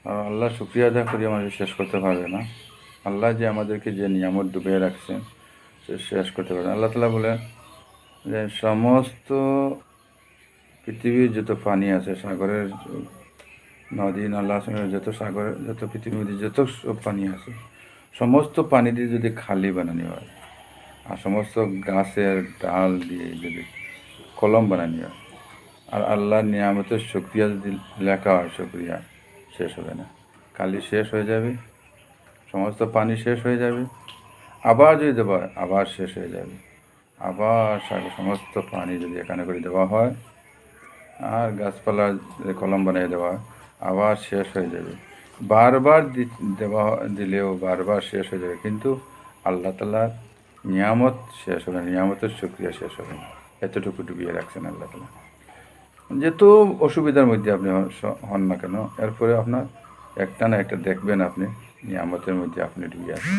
আর আল্লাহ শুকরিয়া আদায় করি আমাদের শেষ করতে পারবে না। আল্লাহ যে আমাদেরকে যে নিয়ামত ডুবিয়ে রাখছেন সে শেষ করতে পারবে না। আল্লাহ তাআলা বলেন যে সমস্ত পৃথিবীর যত পানি আছে, সাগরের, নদী নালা, যত সাগরের, যত পৃথিবীর মধ্যে যত সব পানি আছে, সমস্ত পানি দিয়ে যদি খালি বানানো হয় আর সমস্ত গাছের ডাল দিয়ে যদি কলম বানানো হয় আর আল্লাহর নিয়ামতের শুকরিয়া যদি লেখা হয়, শুকরিয়া শেষ হবে না। কালি শেষ হয়ে যাবে, সমস্ত পানি শেষ হয়ে যাবে, আবার যদি দেওয়া হয় আবার শেষ হয়ে যাবে, আবার সমস্ত পানি যদি এখানে করে দেওয়া হয় আর গাছপালা কলম বানিয়ে দেওয়া হয় আবার শেষ হয়ে যাবে। বারবার দিলেও বারবার শেষ হয়ে যাবে, কিন্তু আল্লাহ তাআলার নিয়ামত শেষ হবে না, নিয়ামতের শুকরিয়া শেষ হবে না। এতটুকু ডুবিয়ে রাখছেন আল্লাহ তাআলা। যেহেতু অসুবিধার মধ্যে আপনি হন না কেন, এরপরে আপনার একটা না একটা দেখবেন আপনি নিয়ামতের মধ্যে আপনি ডুবে আছেন।